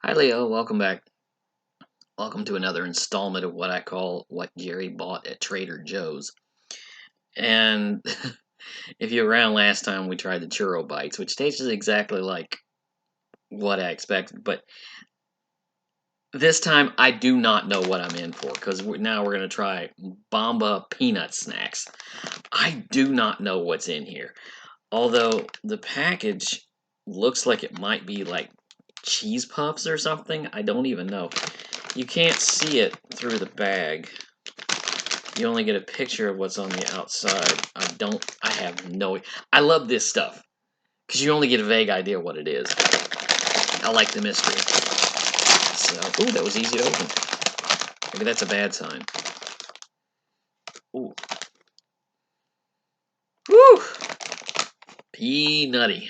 Hi Leo, welcome back. Welcome to another installment of what I call what Gary bought at Trader Joe's. And if you were around last time, we tried the churro bites, which tasted exactly like what I expected. But this time, I do not know what I'm in for because now we're going to try Bamba Peanut Snacks. I do not know what's in here. Although the package looks like it might be like cheese puffs or something. I don't even know. You can't see it through the bag. You only get a picture of what's on the outside. I have no, I love this stuff. Because you only get a vague idea what it is. I like the mystery. So, ooh, that was easy to open. Maybe that's a bad sign. Ooh. Woo! Peanutty.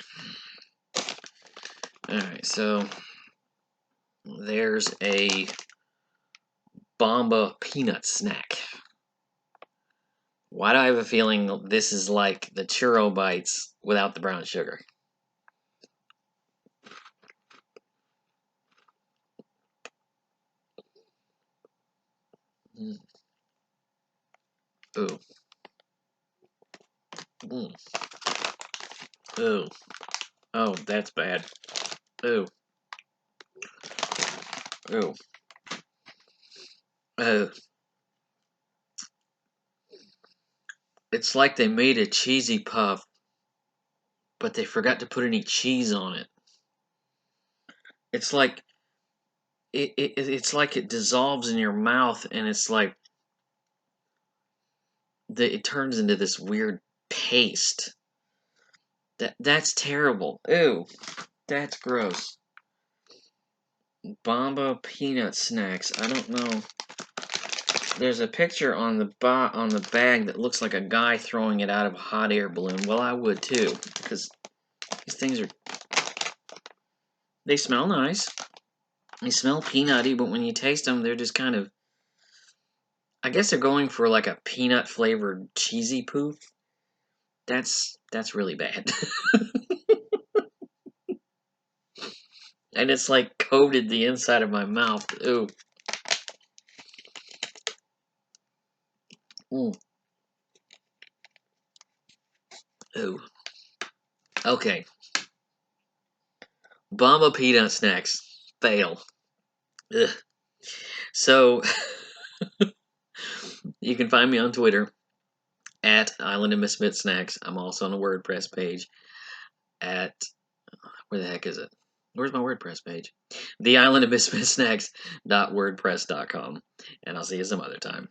Alright, so there's a Bamba Peanut Snack. Why do I have a feeling this is like the churro bites without the brown sugar? Mm. Ooh. Mm. Ooh. Oh, that's bad. Ooh. Ooh. Oh. It's like they made a cheesy puff, but they forgot to put any cheese on it. It's like it's like it dissolves in your mouth, and it's like it turns into this weird paste. That's terrible. Ew, that's gross. Bamba Peanut Snacks. I don't know. There's a picture on the bag that looks like a guy throwing it out of a hot air balloon. Well, I would too, because these things they smell nice. They smell peanutty, but when you taste them, they're just kind of. I guess they're going for like a peanut flavored cheesy poof. That's really bad. And it's like coated the inside of my mouth. Ooh. Mm. Ooh. Okay. Bamba Peanut Snacks. Fail. Ugh. So, you can find me on Twitter at Island of Misfit Snacks. I'm also on a WordPress page at, where the heck is it? Where's my WordPress page? The Island of Misfit Snacks.wordpress.com. And I'll see you some other time.